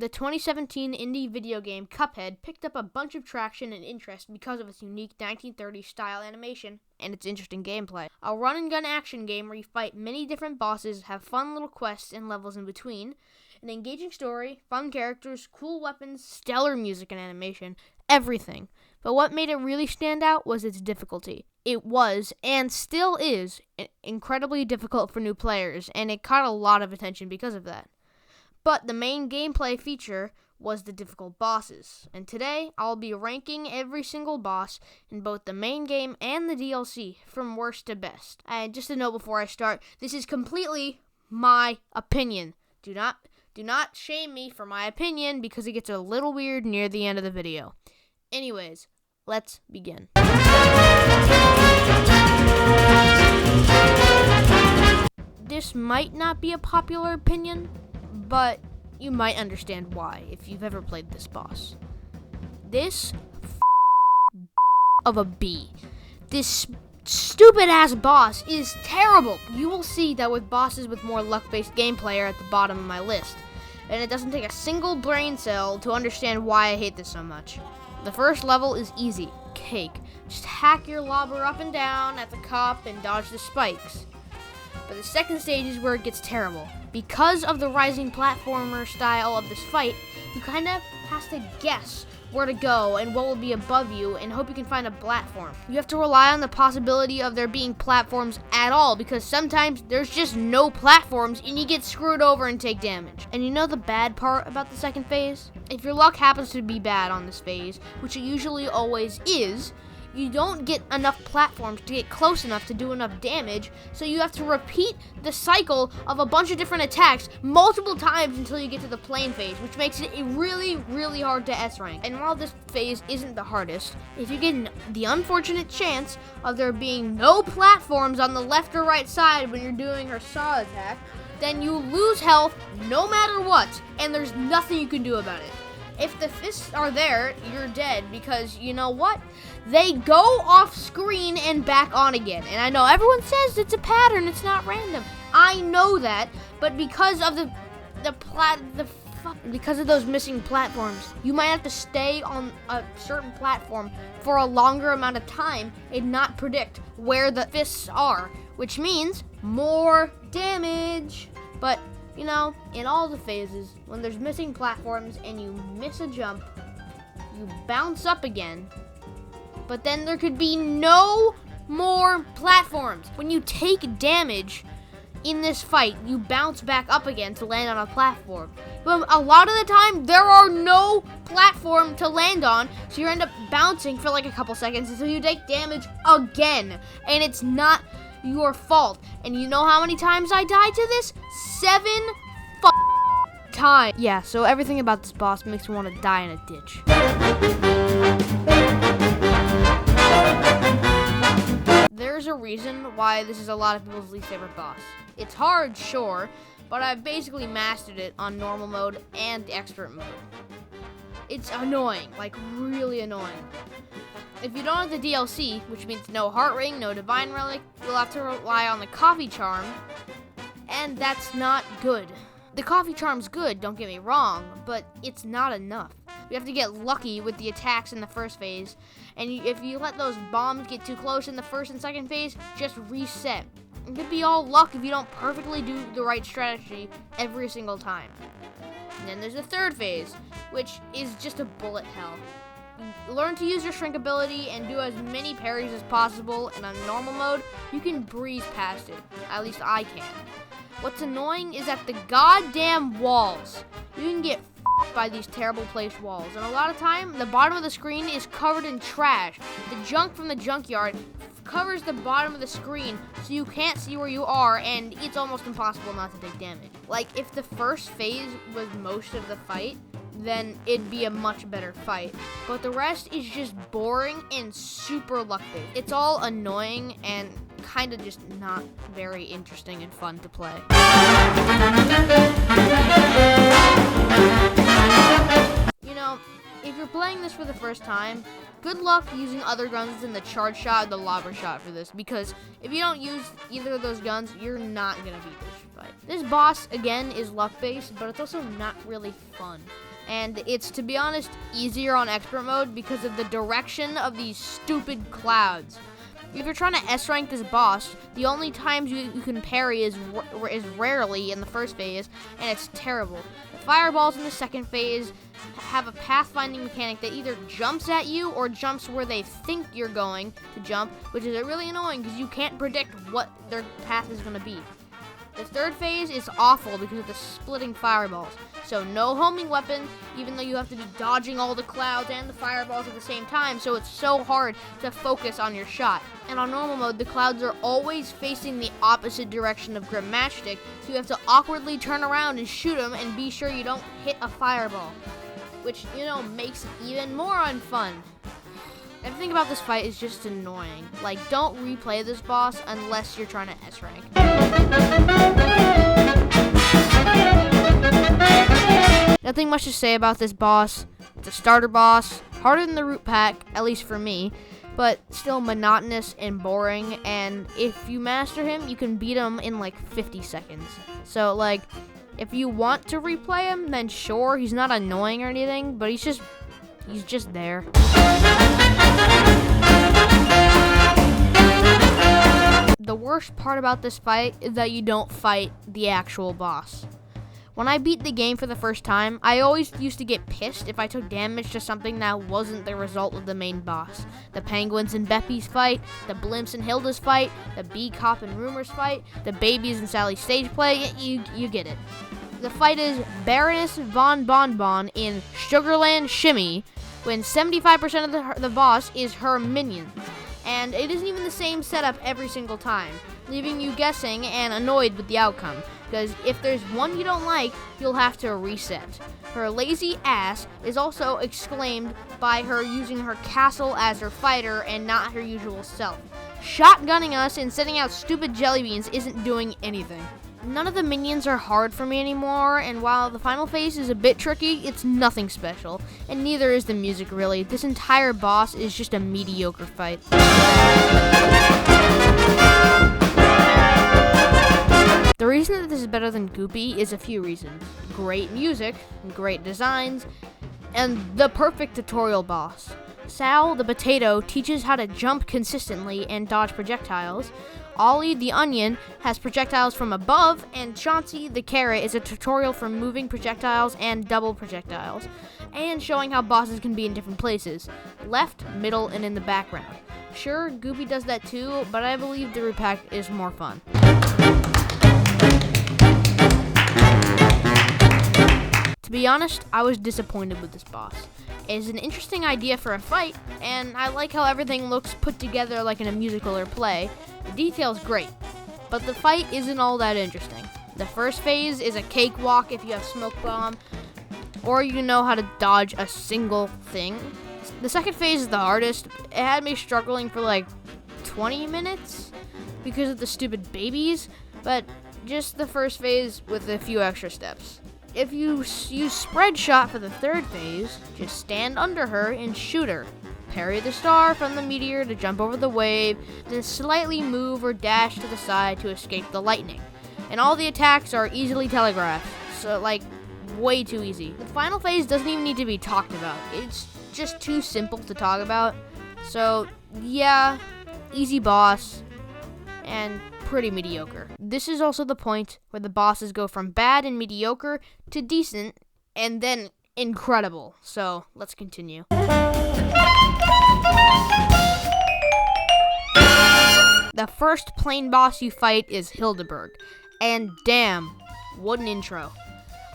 The 2017 indie video game Cuphead picked up a bunch of traction and interest because of its unique 1930s style animation and its interesting gameplay. A run-and-gun action game where you fight many different bosses, have fun little quests and levels in between, an engaging story, fun characters, cool weapons, stellar music and animation, everything. But what made it really stand out was its difficulty. It was, and still is, incredibly difficult for new players, and it caught a lot of attention because of that. But the main gameplay feature was the difficult bosses, and today I'll be ranking every single boss in both the main game and the DLC from worst to best. And just a note before I start, this is completely my opinion. Do not shame me for my opinion because it gets a little weird near the end of the video. Anyways, let's begin. This might not be a popular opinion, but you might understand why if you've ever played this boss. This of a bee. This stupid ass boss is terrible. You will see that with bosses with more luck-based gameplay are at the bottom of my list, and it doesn't take a single brain cell to understand why I hate this so much. The first level is easy, cake. Just hack your lobber up and down at the cup and dodge the spikes. But the second stage is where it gets terrible. Because of the rising platformer style of this fight, you kind of have to guess where to go and what will be above you and hope you can find a platform. You have to rely on the possibility of there being platforms at all because sometimes there's just no platforms and you get screwed over and take damage. And you know the bad part about the second phase? If your luck happens to be bad on this phase, which it usually always is, you don't get enough platforms to get close enough to do enough damage, so you have to repeat the cycle of a bunch of different attacks multiple times until you get to the plane phase, which makes it really, really hard to S-rank. And while this phase isn't the hardest, if you get the unfortunate chance of there being no platforms on the left or right side when you're doing her saw attack, then you lose health no matter what, and there's nothing you can do about it. If the fists are there, you're dead because, you know what? They go off screen and back on again. And I know everyone says it's a pattern, it's not random. I know that, but because of because of those missing platforms, you might have to stay on a certain platform for a longer amount of time and not predict where the fists are, which means more damage. But you know, in all the phases, when there's missing platforms and you miss a jump, you bounce up again, but then there could be no more platforms. When you take damage in this fight, you bounce back up again to land on a platform. But a lot of the time, there are no platform to land on, so you end up bouncing for like a couple seconds until you take damage again, and it's not your fault. And you know how many times I died to this? 7 times. Yeah, so everything about this boss makes me want to die in a ditch. There's a reason why this is a lot of people's least favorite boss. It's hard, sure, but I've basically mastered it on normal mode and expert mode. It's annoying, like really annoying. If you don't have the DLC, which means no heart ring, no divine relic, you'll have to rely on the coffee charm, and that's not good. The coffee charm's good, don't get me wrong, but it's not enough. You have to get lucky with the attacks in the first phase, and if you let those bombs get too close in the first and second phase, just reset. It could be all luck if you don't perfectly do the right strategy every single time. And then there's the third phase, which is just a bullet hell. Learn to use your shrink ability and do as many parries as possible, and on normal mode, you can breeze past it. At least I can. What's annoying is that the goddamn walls. You can get by these terrible placed walls, and a lot of time, the bottom of the screen is covered in trash. The junk from the junkyard covers the bottom of the screen, so you can't see where you are, and it's almost impossible not to take damage. Like, if the first phase was most of the fight, then it'd be a much better fight. But the rest is just boring and super luck-based. It's all annoying and kind of just not very interesting and fun to play. You know, if you're playing this for the first time, good luck using other guns than the charge shot or the lobber shot for this, because if you don't use either of those guns, you're not gonna beat this fight. This boss, again, is luck-based, but it's also not really fun. And it's, to be honest, easier on expert mode because of the direction of these stupid clouds. If you're trying to S-rank this boss, the only times you can parry is rarely in the first phase, and it's terrible. The fireballs in the second phase have a pathfinding mechanic that either jumps at you or jumps where they think you're going to jump, which is really annoying because you can't predict what their path is going to be. The third phase is awful because of the splitting fireballs. So no homing weapon, even though you have to be dodging all the clouds and the fireballs at the same time, so it's so hard to focus on your shot. And on normal mode, the clouds are always facing the opposite direction of grip matchstick, so you have to awkwardly turn around and shoot them and be sure you don't hit a fireball, which, makes it even more unfun. Everything about this fight is just annoying. Like, don't replay this boss unless you're trying to S-rank. Nothing much to say about this boss. It's a starter boss, harder than the root pack, at least for me, but still monotonous and boring, and if you master him, you can beat him in like 50 seconds. So, like, if you want to replay him, then sure, he's not annoying or anything, but he's just there. The worst part about this fight is that you don't fight the actual boss. When I beat the game for the first time, I always used to get pissed if I took damage to something that wasn't the result of the main boss. The Penguins and Beppy's fight, the Blimps and Hilda's fight, the Bee Cop and Rumors fight, the Babies and Sally stage play, you get it. The fight is Baroness Von Bonbon in Sugarland Shimmy, when 75% of the boss is her minions. And it isn't even the same setup every single time, leaving you guessing and annoyed with the outcome, because if there's one you don't like, you'll have to reset. Her lazy ass is also exclaimed by her using her castle as her fighter and not her usual self. Shotgunning us and sending out stupid jelly beans isn't doing anything. None of the minions are hard for me anymore, and while the final phase is a bit tricky, it's nothing special, and neither is the music really. This entire boss is just a mediocre fight. The reason that this is better than Goopy is a few reasons. Great music, great designs, and the perfect tutorial boss. Sal, the potato, teaches how to jump consistently and dodge projectiles. Ollie, the onion, has projectiles from above, and Chauncey, the carrot, is a tutorial for moving projectiles and double projectiles, and showing how bosses can be in different places, left, middle, and in the background. Sure, Goopy does that too, but I believe the repack is more fun. To be honest, I was disappointed with this boss. It is an interesting idea for a fight, and I like how everything looks put together like in a musical or play. The detail's great, but the fight isn't all that interesting. The first phase is a cakewalk if you have Smoke Bomb, or you know how to dodge a single thing. The second phase is the hardest. It had me struggling for like 20 minutes because of the stupid babies, but just the first phase with a few extra steps. If you use Spread Shot for the third phase, just stand under her and shoot her. Parry the star from the meteor to jump over the wave, then slightly move or dash to the side to escape the lightning. And all the attacks are easily telegraphed, so like, way too easy. The final phase doesn't even need to be talked about. It's just too simple to talk about. So, yeah, easy boss, and pretty mediocre. This is also the point where the bosses go from bad and mediocre to decent, and then incredible. So, let's continue. The first plain boss you fight is Hildeberg, and damn, what an intro.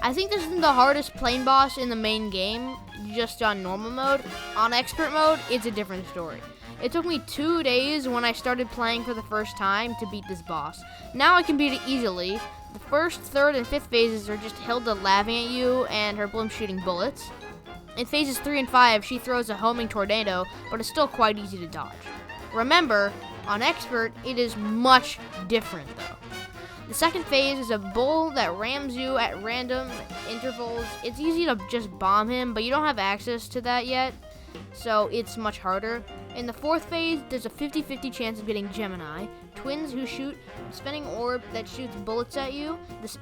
I think this is the hardest plain boss in the main game, just on normal mode. On expert mode, it's a different story. It took me 2 days when I started playing for the first time to beat this boss. Now I can beat it easily. The first, third, and fifth phases are just Hilda laughing at you and her blimp shooting bullets. In phases 3 and 5, she throws a homing tornado, but it's still quite easy to dodge. Remember, on expert, it is much different though. The second phase is a bull that rams you at random intervals. It's easy to just bomb him, but you don't have access to that yet, so it's much harder. In the fourth phase, there's a 50-50 chance of getting Gemini. twins who shoot a spinning orb that shoots bullets at you,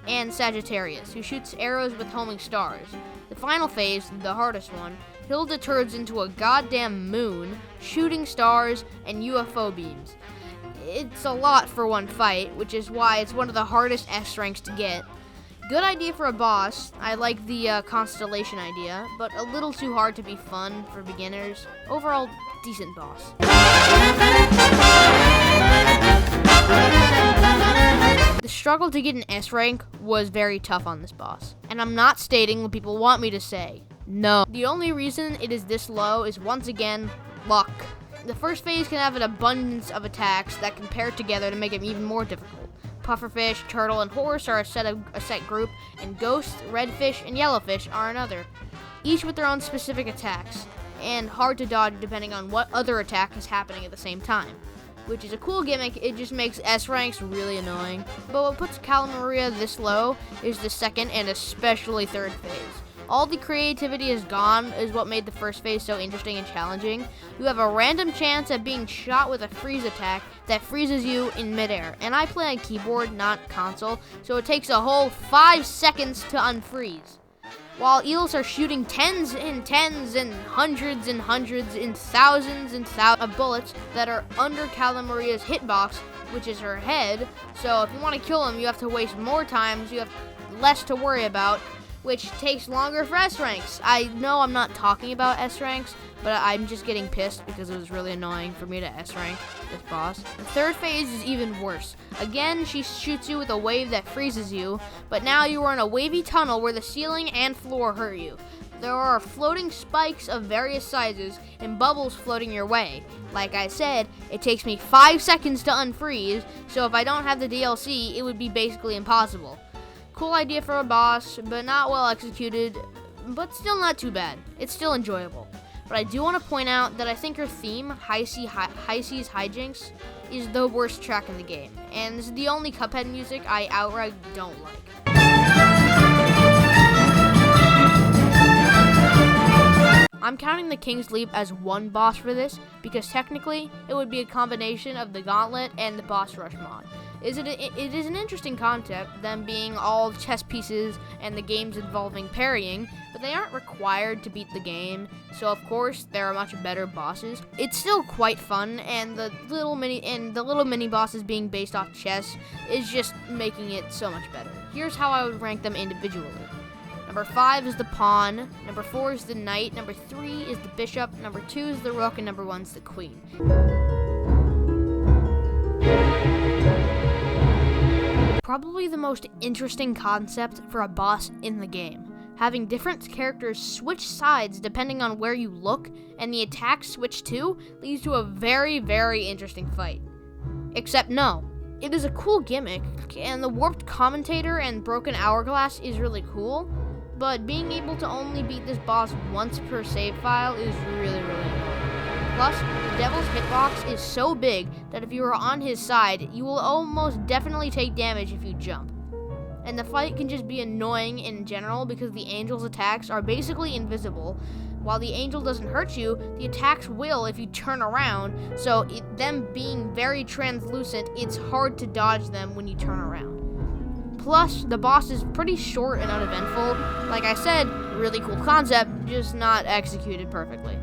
and Sagittarius, who shoots arrows with homing stars. The final phase, the hardest one, Hilda turns into a goddamn moon, shooting stars and UFO beams. It's a lot for one fight, which is why it's one of the hardest S ranks to get. Good idea for a boss. I like the constellation idea, but a little too hard to be fun for beginners. Overall, decent boss. The struggle to get an S rank was very tough on this boss, and I'm not stating what people want me to say. No. The only reason it is this low is, once again, luck. The first phase can have an abundance of attacks that can pair together to make it even more difficult. Pufferfish, turtle, and horse are a set group, and ghost, redfish, and yellowfish are another, each with their own specific attacks, and hard to dodge depending on what other attack is happening at the same time. Which is a cool gimmick, it just makes S ranks really annoying. But what puts Calamaria this low is the second and especially third phase. All the creativity is gone is what made the first phase so interesting and challenging. You have a random chance at being shot with a freeze attack that freezes you in midair. And I play on keyboard, not console, so it takes a whole 5 seconds to unfreeze. While eels are shooting tens and hundreds and thousands of bullets that are under Calamaria's hitbox, which is her head. So if you want to kill them, you have to waste more time, so you have less to worry about, which takes longer for S ranks. I know I'm not talking about S ranks, but I'm just getting pissed because it was really annoying for me to S rank this boss. The third phase is even worse. Again, she shoots you with a wave that freezes you, but now you are in a wavy tunnel where the ceiling and floor hurt you. There are floating spikes of various sizes and bubbles floating your way. Like I said, it takes me 5 seconds to unfreeze, so if I don't have the DLC, it would be basically impossible. Cool idea for a boss, but not well executed, but still not too bad. It's still enjoyable. But I do want to point out that I think her theme, High Seas Hijinks, is the worst track in the game, and this is the only Cuphead music I outright don't like. I'm counting the King's Leap as one boss for this, because technically, it would be a combination of the Gauntlet and the Boss Rush mod. It is an interesting concept, them being all chess pieces and the games involving parrying, but they aren't required to beat the game, so of course there are much better bosses. It's still quite fun, and the little mini bosses being based off chess is just making it so much better. Here's how I would rank them individually. Number 5 is the pawn, number 4 is the knight, number 3 is the bishop, number 2 is the rook, and number 1 is the queen. Probably the most interesting concept for a boss in the game. Having different characters switch sides depending on where you look, and the attacks switch too, leads to a very, very interesting fight. Except no. It is a cool gimmick, and the warped commentator and broken hourglass is really cool, but being able to only beat this boss once per save file is really, really annoying. Plus, the devil's hitbox is so big that if you are on his side, you will almost definitely take damage if you jump. And the fight can just be annoying in general because the angel's attacks are basically invisible. While the angel doesn't hurt you, the attacks will if you turn around, so them being very translucent, it's hard to dodge them when you turn around. Plus, the boss is pretty short and uneventful. Like I said, really cool concept, just not executed perfectly.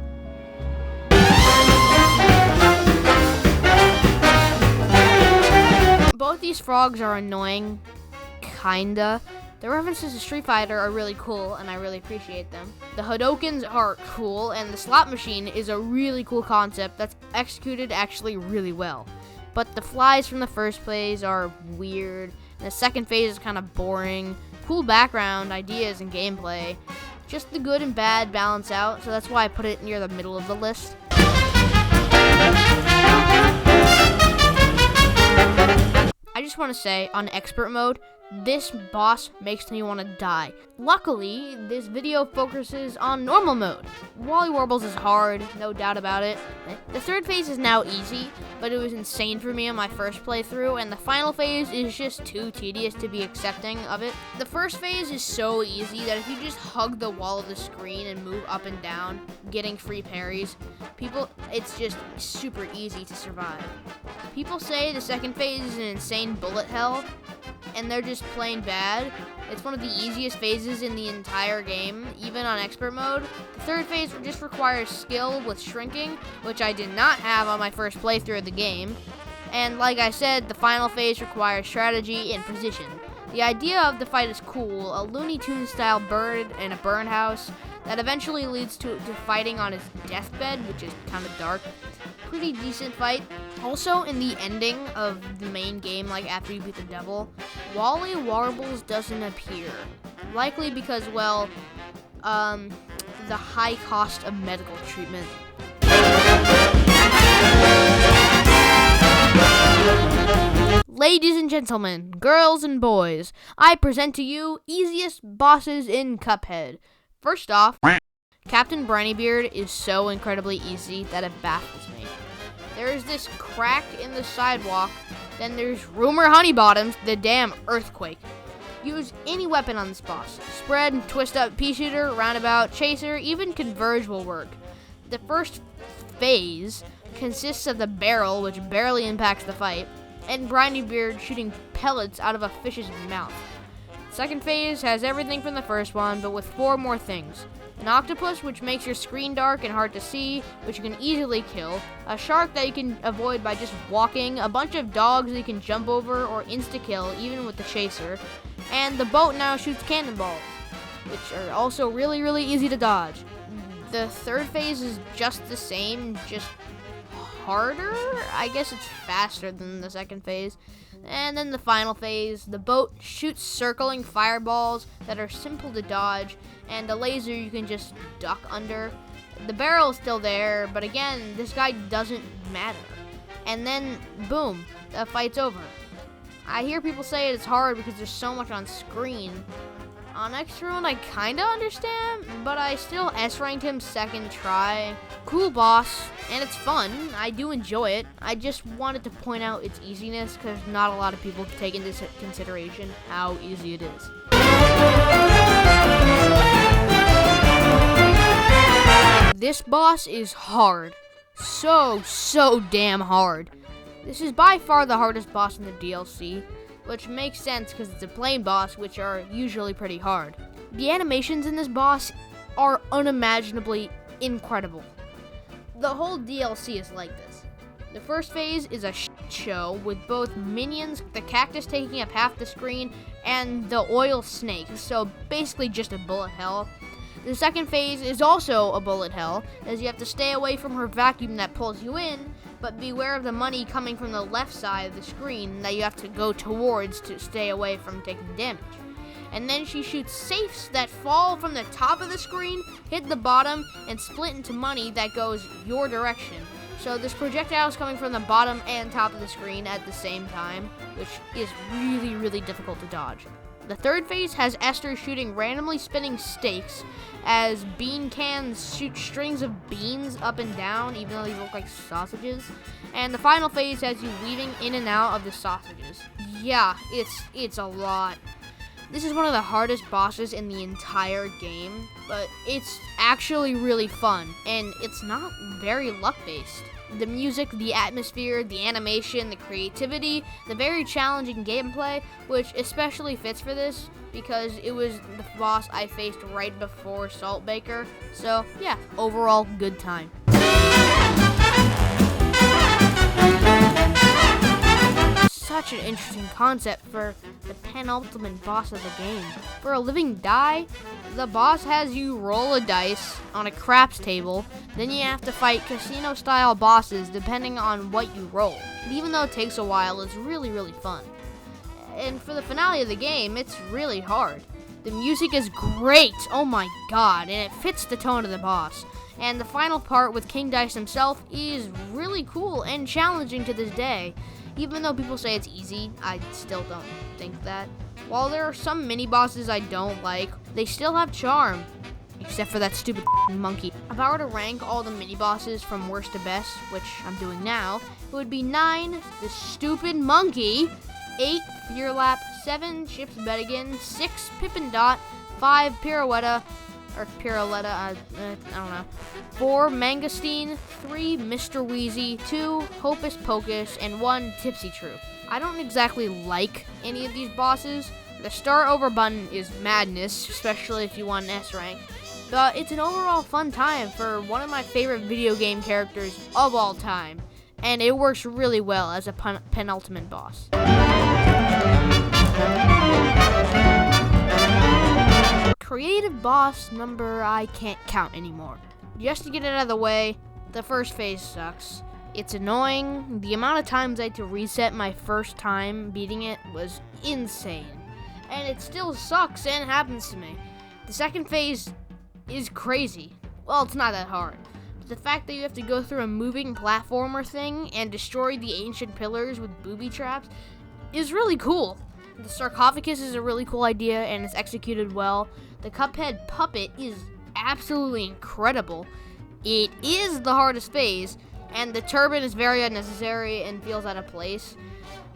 Both these frogs are annoying, kinda. The references to Street Fighter are really cool, and I really appreciate them. The Hadokens are cool, and the slot machine is a really cool concept that's executed actually really well. But the flies from the first phase are weird, and the second phase is kind of boring. Cool background, ideas, and gameplay. Just the good and bad balance out, so that's why I put it near the middle of the list. I just want to say, on expert mode, This boss makes me want to die. Luckily, this video focuses on normal mode. Wally Warbles is hard, no doubt about it. The third phase is now easy, but it was insane for me on my first playthrough, and the final phase is just too tedious to be accepting of it. The first phase is so easy that if you just hug the wall of the screen and move up and down, getting free parries, it's just super easy to survive. People say the second phase is an insane bullet hell, and they're just plain bad. It's one of the easiest phases in the entire game, even on expert mode. The third phase just requires skill with shrinking, which I did not have on my first playthrough of the game. And like I said, the final phase requires strategy and precision. The idea of the fight is cool, a Looney Tunes style bird in a burn house that eventually leads to fighting on his deathbed, which is kind of dark. Pretty decent fight. Also, in the ending of the main game, like after you beat the devil, Wally Warbles doesn't appear. Likely because, well, the high cost of medical treatment. Ladies and gentlemen, girls and boys, I present to you easiest bosses in Cuphead. First off, Captain Brinybeard is so incredibly easy that it baffles me. There's this crack in the sidewalk, then there's Rumor Honeybottoms, the damn earthquake. Use any weapon on this boss. Spread, twist up, pea shooter, roundabout, chaser, even converge will work. The first phase consists of the barrel, which barely impacts the fight, and Brinybeard shooting pellets out of a fish's mouth. Second phase has everything from the first one, but with 4 more things. An octopus, which makes your screen dark and hard to see, which you can easily kill. A shark that you can avoid by just walking. A bunch of dogs that you can jump over or insta-kill, even with the chaser. And the boat now shoots cannonballs, which are also really, really easy to dodge. The third phase is just the same, just harder. I guess it's faster than the second phase. And then the final phase, the boat shoots circling fireballs that are simple to dodge, and the laser you can just duck under. The barrel is still there, but again, this guy doesn't matter. And then, boom, the fight's over. I hear people say it's hard because there's so much on screen. On extra mode, I kinda understand, but I still S-ranked him second try. Cool boss, and it's fun. I do enjoy it. I just wanted to point out its easiness because not a lot of people take into consideration how easy it is. This boss is hard. So damn hard. This is by far the hardest boss in the DLC. Which makes sense because it's a plain boss, which are usually pretty hard. The animations in this boss are unimaginably incredible. The whole DLC is like this. The first phase is a show with both minions, the cactus taking up half the screen, and the oil snake, so basically just a bullet hell. The second phase is also a bullet hell, as you have to stay away from her vacuum that pulls you in, but beware of the money coming from the left side of the screen that you have to go towards to stay away from taking damage. And then she shoots safes that fall from the top of the screen, hit the bottom, and split into money that goes your direction. So this projectile is coming from the bottom and top of the screen at the same time, which is really, really difficult to dodge. The third phase has Esther shooting randomly spinning stakes as bean cans shoot strings of beans up and down, even though they look like sausages. And the final phase has you weaving in and out of the sausages. Yeah, it's a lot. This is one of the hardest bosses in the entire game, but it's actually really fun, and it's not very luck-based. The music, the atmosphere, the animation, the creativity, the very challenging gameplay, which especially fits for this because it was the boss I faced right before Saltbaker. So yeah, overall good time. Such an interesting concept for the penultimate boss of the game. For a living die, the boss has you roll a dice on a craps table, then you have to fight casino-style bosses depending on what you roll. And even though it takes a while, it's really, really fun. And for the finale of the game, it's really hard. The music is great, oh my god, and it fits the tone of the boss. And the final part with King Dice himself is really cool and challenging to this day. Even though people say it's easy, I still don't think that. While there are some mini-bosses I don't like, they still have charm. Except for that stupid monkey. If I were to rank all the mini-bosses from worst to best, which I'm doing now, it would be 9, the stupid monkey, 8, Fear Lap, 7, Chips Bedigan, 6, Pippin Dot, 5, Pirouetta, I don't know, 4, Mangosteen, 3, Mr. Wheezy, 2, Hocus Pocus, and 1, Tipsy Troop. I don't exactly like any of these bosses. The start over button is madness, especially if you want an S rank. But it's an overall fun time for one of my favorite video game characters of all time. And it works really well as a penultimate boss. Creative boss number I can't count anymore. Just to get it out of the way, the first phase sucks. It's annoying. The amount of times I had to reset my first time beating it was insane. And it still sucks and happens to me. The second phase is crazy. Well, it's not that hard. But the fact that you have to go through a moving platformer thing and destroy the ancient pillars with booby traps is really cool. The sarcophagus is a really cool idea and it's executed well. The Cuphead puppet is absolutely incredible. It is the hardest phase, and the turban is very unnecessary and feels out of place.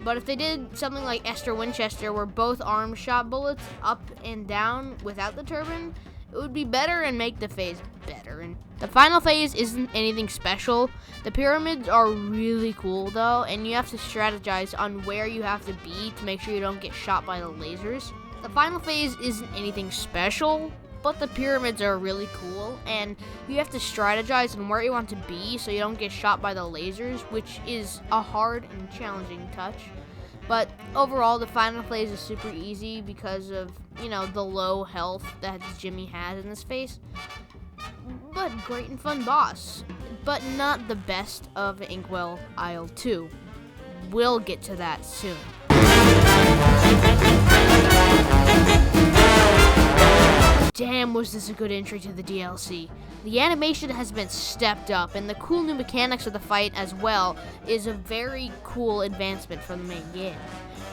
But if they did something like Esther Winchester, where both arms shot bullets up and down without the turban, it would be better and make the phase better. And the final phase isn't anything special. The pyramids are really cool though, and you have to strategize on where you have to be to make sure you don't get shot by the lasers. The final phase isn't anything special, but the pyramids are really cool, and you have to strategize on where you want to be so you don't get shot by the lasers, which is a hard and challenging touch. But overall, the final phase is super easy because of, the low health that Djimmi has in this phase. But great and fun boss. But not the best of Inkwell Isle 2. We'll get to that soon. Damn, was this a good entry to the DLC. The animation has been stepped up, and the cool new mechanics of the fight as well is a very cool advancement from the main game.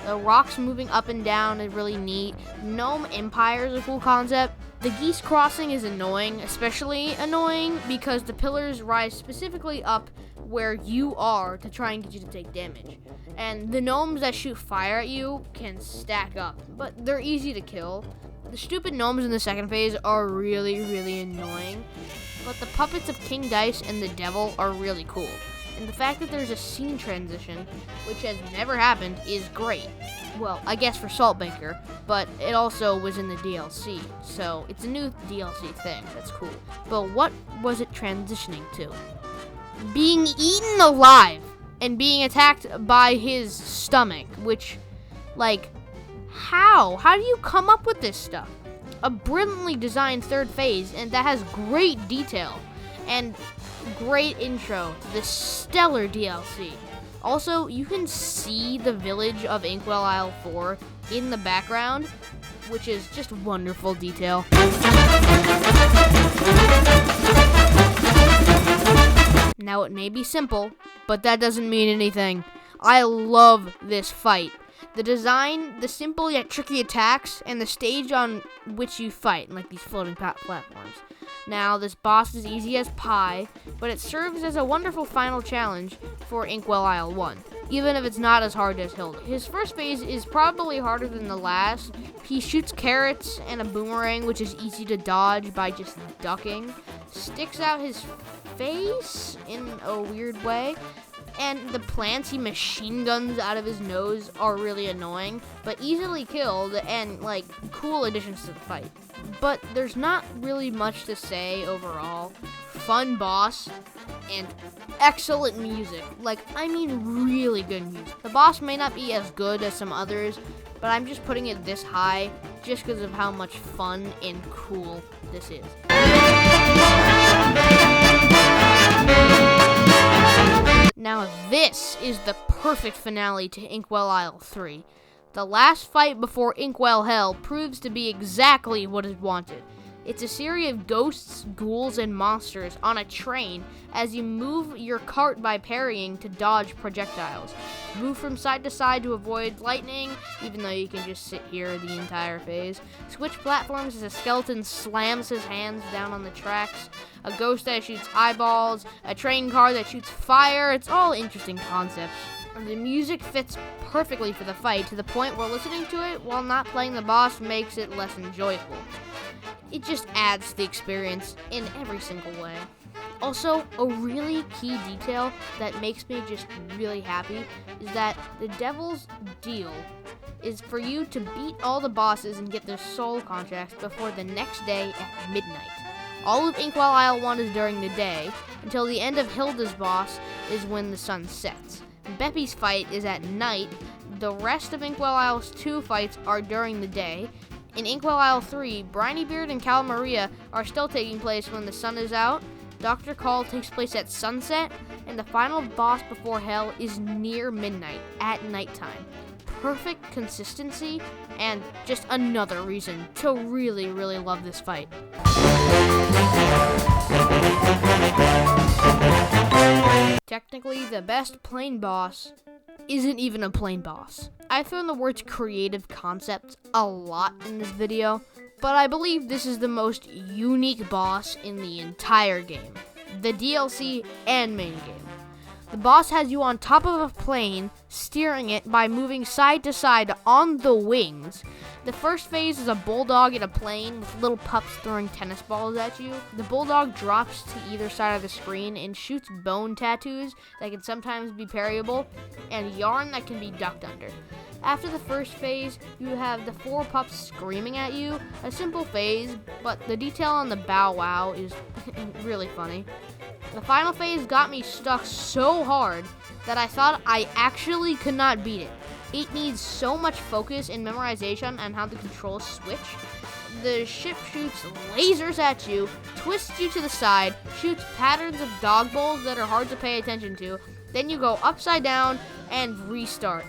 The rocks moving up and down is really neat. Gnome Empire is a cool concept. The geese crossing is annoying, especially annoying because the pillars rise specifically up where you are to try and get you to take damage. And the gnomes that shoot fire at you can stack up, but they're easy to kill. The stupid gnomes in the second phase are really, really annoying, but the puppets of King Dice and the Devil are really cool. And the fact that there's a scene transition, which has never happened, is great. Well, I guess for Saltbaker, but it also was in the DLC, so it's a new DLC thing. That's cool. But what was it transitioning to? Being eaten alive and being attacked by his stomach, which, how? How do you come up with this stuff? A brilliantly designed third phase, and that has great detail and great intro to this stellar DLC. Also, you can see the village of Inkwell Isle 4 in the background, which is just wonderful detail. Now, it may be simple, but that doesn't mean anything. I love this fight. The design, the simple yet tricky attacks, and the stage on which you fight, like these floating platforms. Now, this boss is easy as pie, but it serves as a wonderful final challenge for Inkwell Isle 1, even if it's not as hard as Hilda. His first phase is probably harder than the last. He shoots carrots and a boomerang, which is easy to dodge by just ducking. Sticks out his face in a weird way. And the plants he machine guns out of his nose are really annoying, but easily killed and, cool additions to the fight. But there's not really much to say overall. Fun boss and excellent music. Really good music. The boss may not be as good as some others, but I'm just putting it this high just because of how much fun and cool this is. Now this is the perfect finale to Inkwell Isle 3. The last fight before Inkwell Hell proves to be exactly what is wanted. It's a series of ghosts, ghouls, and monsters on a train as you move your cart by parrying to dodge projectiles. Move from side to side to avoid lightning, even though you can just sit here the entire phase. Switch platforms as a skeleton slams his hands down on the tracks. A ghost that shoots eyeballs. A train car that shoots fire. It's all interesting concepts. And the music fits perfectly for the fight, to the point where listening to it while not playing the boss makes it less enjoyable. It just adds to the experience in every single way. Also, a really key detail that makes me just really happy is that the Devil's Deal is for you to beat all the bosses and get their soul contracts before the next day at midnight. All of Inkwell Isle 1 is during the day, until the end of Hilda's boss is when the sun sets. Beppy's fight is at night. The rest of Inkwell Isle's 2 fights are during the day. In Inkwell Isle 3, Brinybeard and Calmaria are still taking place when the sun is out. Dr. Call takes place at sunset, and the final boss before Hell is near midnight, at nighttime. Perfect consistency, and just another reason to really, really love this fight. Technically, the best plain boss isn't even a plain boss. I've thrown the words creative concepts a lot in this video, but I believe this is the most unique boss in the entire game, the DLC and main game. The boss has you on top of a plane, steering it by moving side to side on the wings. The first phase is a bulldog in a plane with little pups throwing tennis balls at you. The bulldog drops to either side of the screen and shoots bone tattoos that can sometimes be parryable, and yarn that can be ducked under. After the first phase, you have the 4 pups screaming at you. A simple phase, but the detail on the bow wow is really funny. The final phase got me stuck so hard that I thought I actually could not beat it. It needs so much focus and memorization on how the controls switch. The ship shoots lasers at you, twists you to the side, shoots patterns of dog bowls that are hard to pay attention to, then you go upside down and restart.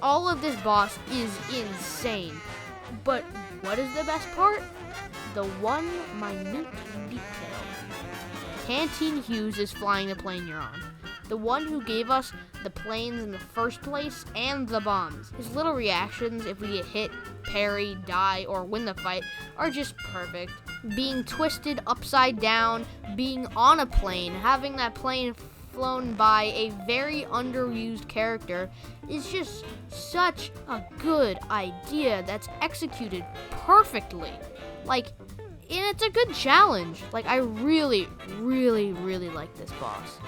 All of this boss is insane. But what is the best part? The one minute detail. Canteen Hughes is flying the plane you're on. The one who gave us the planes in the first place and the bombs. His little reactions if we get hit, parry, die, or win the fight are just perfect. Being twisted upside down, being on a plane, having that plane flown by a very underused character is just such a good idea that's executed perfectly. And it's a good challenge. I really, really, really like this boss.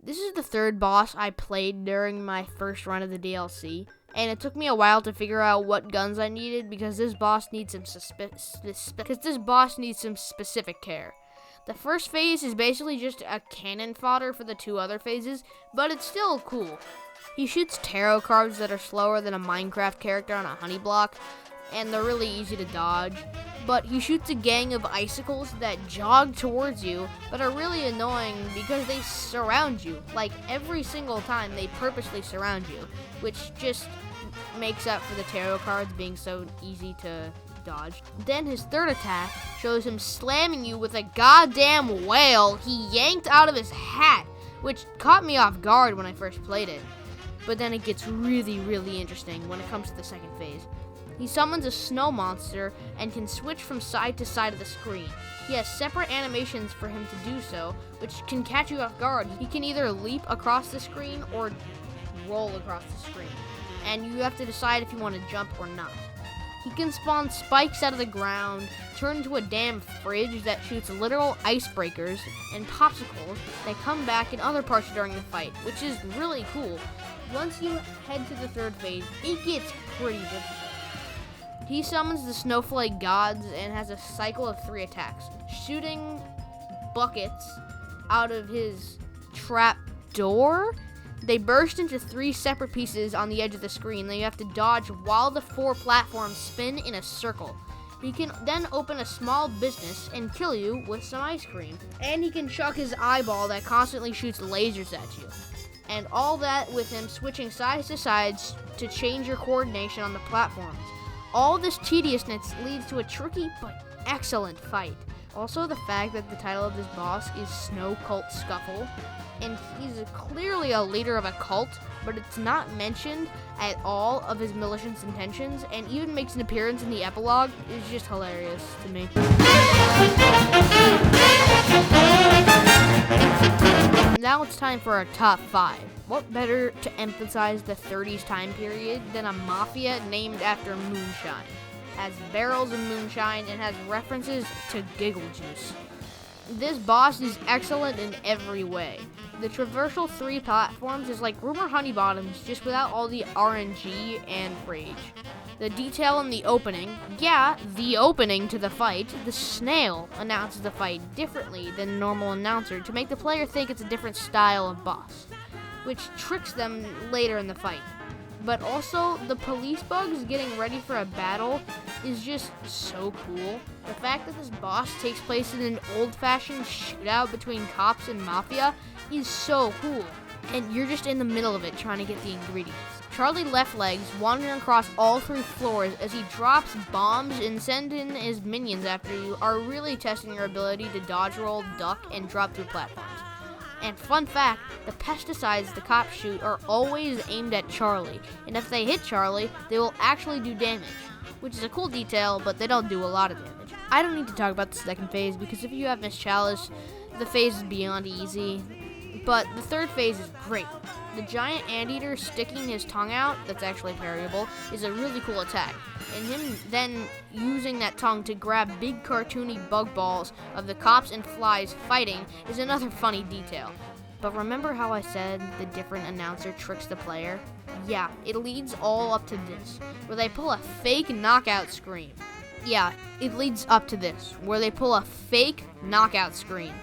This is the 3rd boss I played during my first run of the DLC, and it took me a while to figure out what guns I needed because this boss needs some specific care. The first phase is basically just a cannon fodder for the 2 other phases, but it's still cool. He shoots tarot cards that are slower than a Minecraft character on a honey block, and they're really easy to dodge. But he shoots a gang of icicles that jog towards you, but are really annoying because they surround you. Every single time, they purposely surround you, which just makes up for the tarot cards being so easy to dodge. Then his 3rd attack shows him slamming you with a goddamn whale he yanked out of his hat, which caught me off guard when I first played it. But then it gets really, really interesting when it comes to the 2nd phase. He summons a snow monster and can switch from side to side of the screen. He has separate animations for him to do so, which can catch you off guard. He can either leap across the screen or roll across the screen, and you have to decide if you want to jump or not. He can spawn spikes out of the ground, turn into a damn fridge that shoots literal icebreakers, and popsicles that come back in other parts during the fight, which is really cool. Once you head to the 3rd phase, it gets pretty difficult. He summons the Snowflake Gods and has a cycle of 3 attacks. Shooting buckets out of his trap door. They burst into 3 separate pieces on the edge of the screen that you have to dodge while the 4 platforms spin in a circle. He can then open a small business and kill you with some ice cream. And he can chuck his eyeball that constantly shoots lasers at you. And all that with him switching sides to sides to change your coordination on the platforms. All this tediousness leads to a tricky but excellent fight. Also, the fact that the title of this boss is Snow Cult Scuffle, and he's clearly a leader of a cult, but it's not mentioned at all of his malicious intentions, and even makes an appearance in the epilogue, is just hilarious to me. Now it's time for our top 5. What better to emphasize the 30s time period than a mafia named after moonshine? Has barrels of moonshine and has references to giggle juice. This boss is excellent in every way. The traversal 3 platforms is like Rumor Honey Bottoms, just without all the RNG and rage. The detail in the opening, the opening to the fight, the snail announces the fight differently than a normal announcer to make the player think it's a different style of boss, which tricks them later in the fight. But also, the police bugs getting ready for a battle is just so cool. The fact that this boss takes place in an old-fashioned shootout between cops and mafia is so cool. And you're just in the middle of it trying to get the ingredients. Charlie Left Legs wandering across all 3 floors as he drops bombs and sends in his minions after you are really testing your ability to dodge roll, duck, and drop through platforms. And fun fact, the pesticides the cops shoot are always aimed at Charlie, and if they hit Charlie, they will actually do damage, which is a cool detail, but they don't do a lot of damage. I don't need to talk about the second phase, because if you have Miss Chalice, the phase is beyond easy, but the third phase is great. The giant anteater sticking his tongue out, that's actually parryable, is a really cool attack. And him then using that tongue to grab big cartoony bug balls of the cops and flies fighting is another funny detail. But remember how I said the different announcer tricks the player? Yeah, it leads all up to this, where they pull a fake knockout scream. Yeah, it leads up to this, where they pull a fake knockout scream.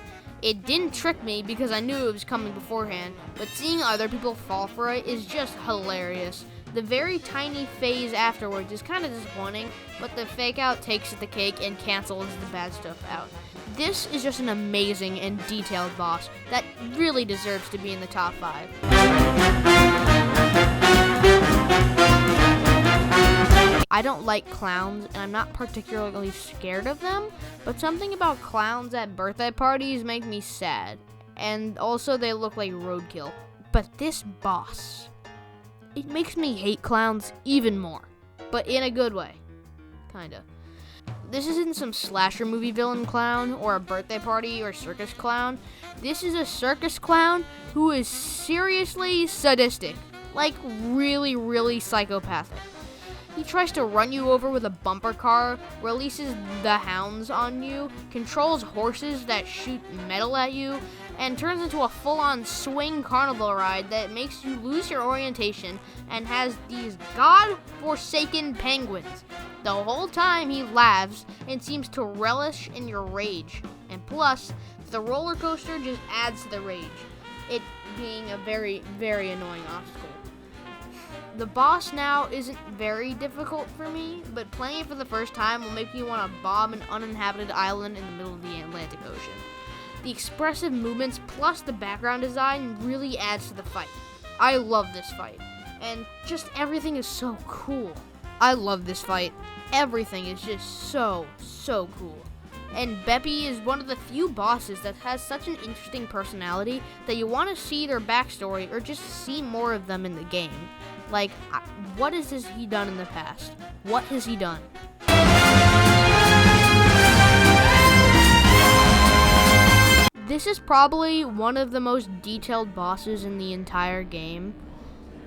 It didn't trick me because I knew it was coming beforehand, but seeing other people fall for it is just hilarious. The very tiny phase afterwards is kind of disappointing, but the fake out takes the cake and cancels the bad stuff out. This is just an amazing and detailed boss that really deserves to be in the top 5. I don't like clowns, and I'm not particularly scared of them, but something about clowns at birthday parties make me sad. And also they look like roadkill. But this boss, it makes me hate clowns even more, but in a good way. Kinda. This isn't some slasher movie villain clown or a birthday party or circus clown. This is a circus clown who is seriously sadistic. Like really, really psychopathic. He tries to run you over with a bumper car, releases the hounds on you, controls horses that shoot metal at you, and turns into a full-on swing carnival ride that makes you lose your orientation and has these god-forsaken penguins. The whole time he laughs and seems to relish in your rage. And plus, the roller coaster just adds to the rage, it being a very, very annoying obstacle. The boss now isn't very difficult for me, but playing it for the first time will make me want to bomb an uninhabited island in the middle of the Atlantic Ocean. The expressive movements plus the background design really adds to the fight. I love this fight, and just everything is so cool. I love this fight. Everything is just so cool. And Beppy is one of the few bosses that has such an interesting personality that you want to see their backstory or just see more of them in the game. Like, what has he done in the past? What has he done? This is probably one of the most detailed bosses in the entire game.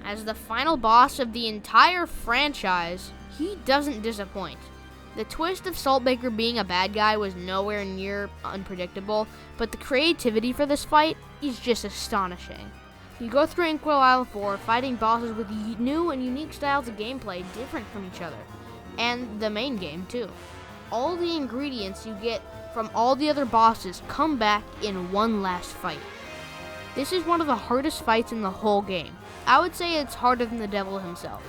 As the final boss of the entire franchise, he doesn't disappoint. The twist of Saltbaker being a bad guy was nowhere near unpredictable, but the creativity for this fight is just astonishing. You go through Inkwell Isle 4 fighting bosses with new and unique styles of gameplay different from each other, and the main game too. All the ingredients you get from all the other bosses come back in one last fight. This is one of the hardest fights in the whole game. I would say it's harder than the devil himself.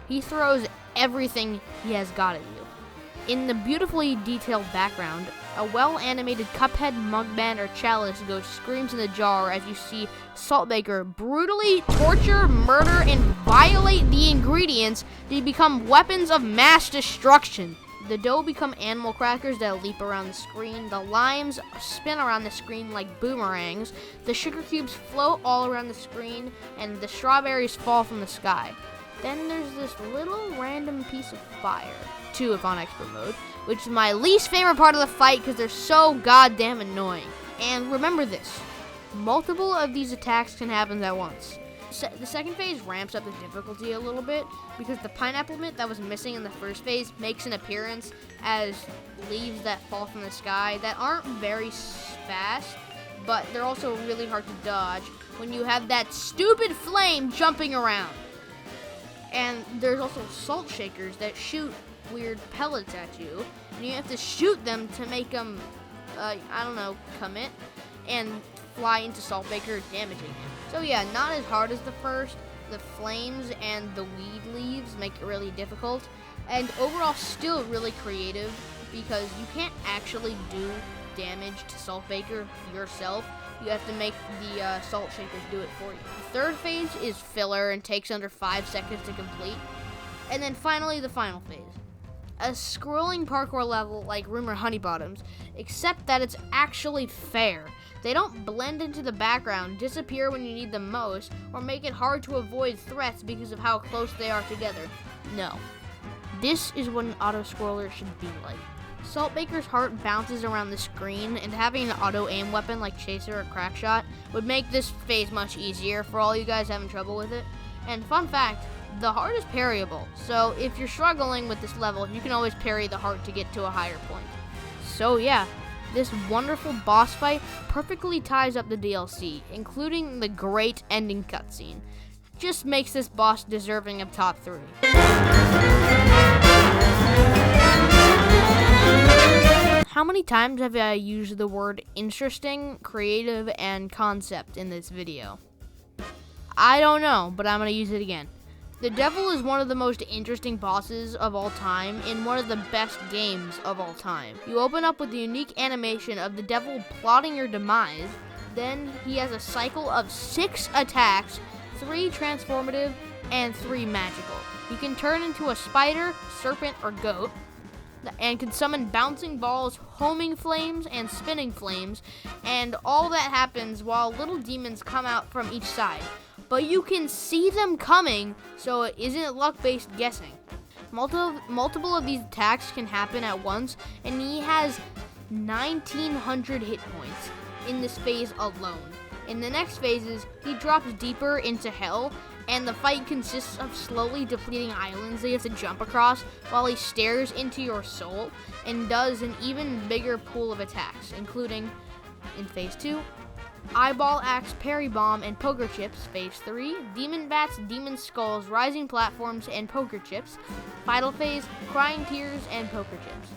He throws everything he has got at you. In the beautifully detailed background, a well-animated Cuphead, Mugman, or Chalice ghost screams in the jar as you see Saltbaker brutally torture, murder, and violate the ingredients to become weapons of mass destruction. The dough become animal crackers that leap around the screen. The limes spin around the screen like boomerangs. The sugar cubes float all around the screen, and the strawberries fall from the sky. Then there's this little random piece of fire, 2 if on expert mode, which is my least favorite part of the fight because they're so goddamn annoying. And remember this, multiple of these attacks can happen at once. The second phase ramps up the difficulty a little bit because the pineapple mint that was missing in the first phase makes an appearance as leaves that fall from the sky that aren't very fast, but they're also really hard to dodge when you have that stupid flame jumping around. And there's also salt shakers that shoot weird pellets at you, and you have to shoot them to make them, commit and fly into Saltbaker, damaging him. So yeah, not as hard as the first. The flames and the weed leaves make it really difficult, and overall still really creative because you can't actually do damage to Saltbaker yourself. You have to make the salt shakers do it for you. The third phase is filler and takes under 5 seconds to complete. And then finally, the final phase. A scrolling parkour level like Rumor Honeybottoms, except that it's actually fair. They don't blend into the background, disappear when you need them most, or make it hard to avoid threats because of how close they are together. No. This is what an auto-scroller should be like. Saltbaker's heart bounces around the screen, and having an auto-aim weapon like Chaser or Crackshot would make this phase much easier for all you guys having trouble with it. And fun fact, the heart is parryable, so if you're struggling with this level, you can always parry the heart to get to a higher point. So yeah, this wonderful boss fight perfectly ties up the DLC, including the great ending cutscene. Just makes this boss deserving of top 3. How many times have I used the word interesting, creative, and concept in this video? I don't know, but I'm going to use it again. The Devil is one of the most interesting bosses of all time in one of the best games of all time. You open up with the unique animation of the Devil plotting your demise. Then he has a cycle of 6 attacks, 3 transformative, and 3 magical. You can turn into a spider, serpent, or goat, and can summon bouncing balls, homing flames, and spinning flames, and all that happens while little demons come out from each side. But you can see them coming, so it isn't luck-based guessing. Multiple of these attacks can happen at once, and he has 1,900 hit points in this phase alone. In the next phases, he drops deeper into hell, and the fight consists of slowly depleting islands that you have to jump across while he stares into your soul and does an even bigger pool of attacks, including, in phase 2, Eyeball Axe, Parry Bomb, and Poker Chips. Phase 3, Demon Bats, Demon Skulls, Rising Platforms, and Poker Chips. Final phase, Crying Tears, and Poker Chips.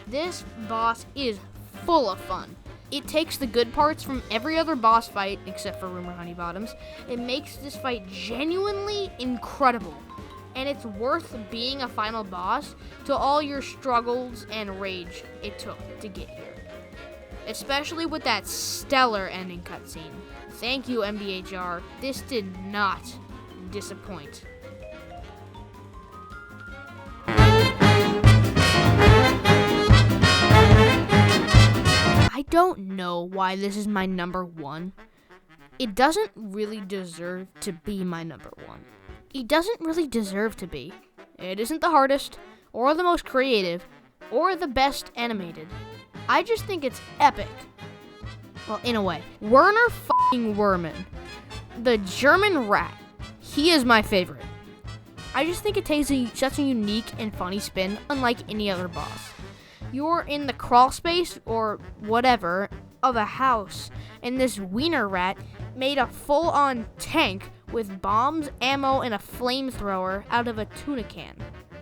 This boss is full of fun. It takes the good parts from every other boss fight, except for Rumor Honeybottoms. It makes this fight genuinely incredible, and it's worth being a final boss to all your struggles and rage it took to get here. Especially with that stellar ending cutscene. Thank you, MDHR. This did not disappoint. I don't know why this is my number 1. It doesn't really deserve to be my number 1. It doesn't really deserve to be. It isn't the hardest, or the most creative, or the best animated. I just think it's epic. Well, in a way. Werner f***ing Werman, the German rat, he is my favorite. I just think it takes such a unique and funny spin, unlike any other boss. You're in the crawl space, or whatever, of a house, and this wiener rat made a full-on tank with bombs, ammo, and a flamethrower out of a tuna can.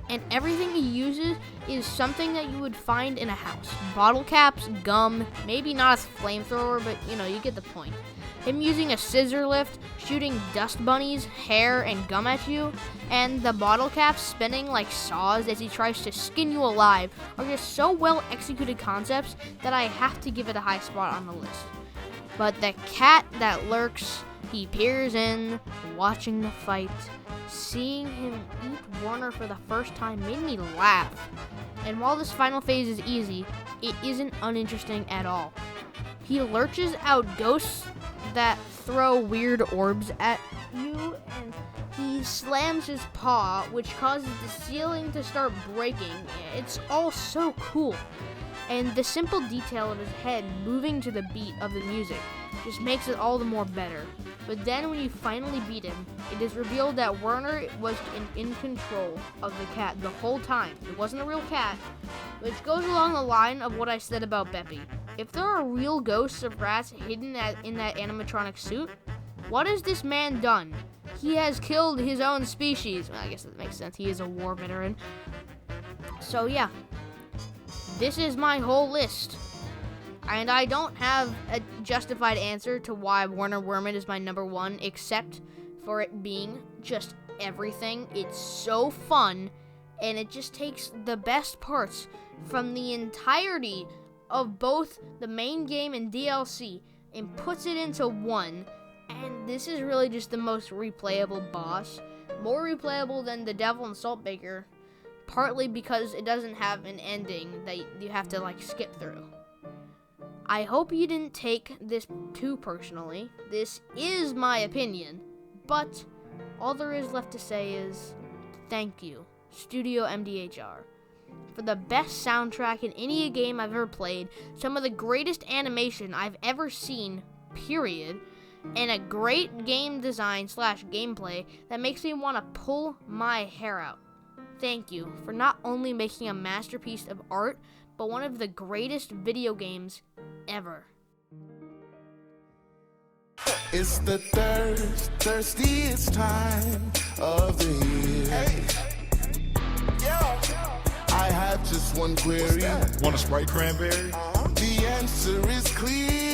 And everything he uses is something that you would find in a house. Bottle caps, gum, maybe not a flamethrower, but you get the point. Him using a scissor lift, shooting dust bunnies, hair, and gum at you, and the bottle caps spinning like saws as he tries to skin you alive are just so well executed concepts that I have to give it a high spot on the list. But the cat that lurks, he peers in, watching the fight. Seeing him eat Warner for the first time made me laugh. And while this final phase is easy, it isn't uninteresting at all. He lurches out ghosts that throw weird orbs at you, and he slams his paw, which causes the ceiling to start breaking. It's all so cool. And the simple detail of his head moving to the beat of the music just makes it all the more better. But then when you finally beat him, it is revealed that Werner was in control of the cat the whole time. It wasn't a real cat, which goes along the line of what I said about Beppy. If there are real ghosts of rats hidden in that animatronic suit, what has this man done? He has killed his own species. Well, I guess that makes sense. He is a war veteran. So yeah, this is my whole list. And I don't have a justified answer to why Werner Werman is my number one, except for it being just everything. It's so fun, and it just takes the best parts from the entirety of both the main game and DLC and puts it into one. And this is really just the most replayable boss. More replayable than the Devil and Saltbaker, partly because it doesn't have an ending that you have to skip through. I hope you didn't take this too personally. This is my opinion, but all there is left to say is thank you, Studio MDHR, for the best soundtrack in any game I've ever played, some of the greatest animation I've ever seen, period, and a great game design / gameplay that makes me want to pull my hair out. Thank you for not only making a masterpiece of art, but one of the greatest video games ever. It's the thirstiest time of the year. Hey. Yeah. I have just one query. Want a Sprite cranberry? The answer is clear.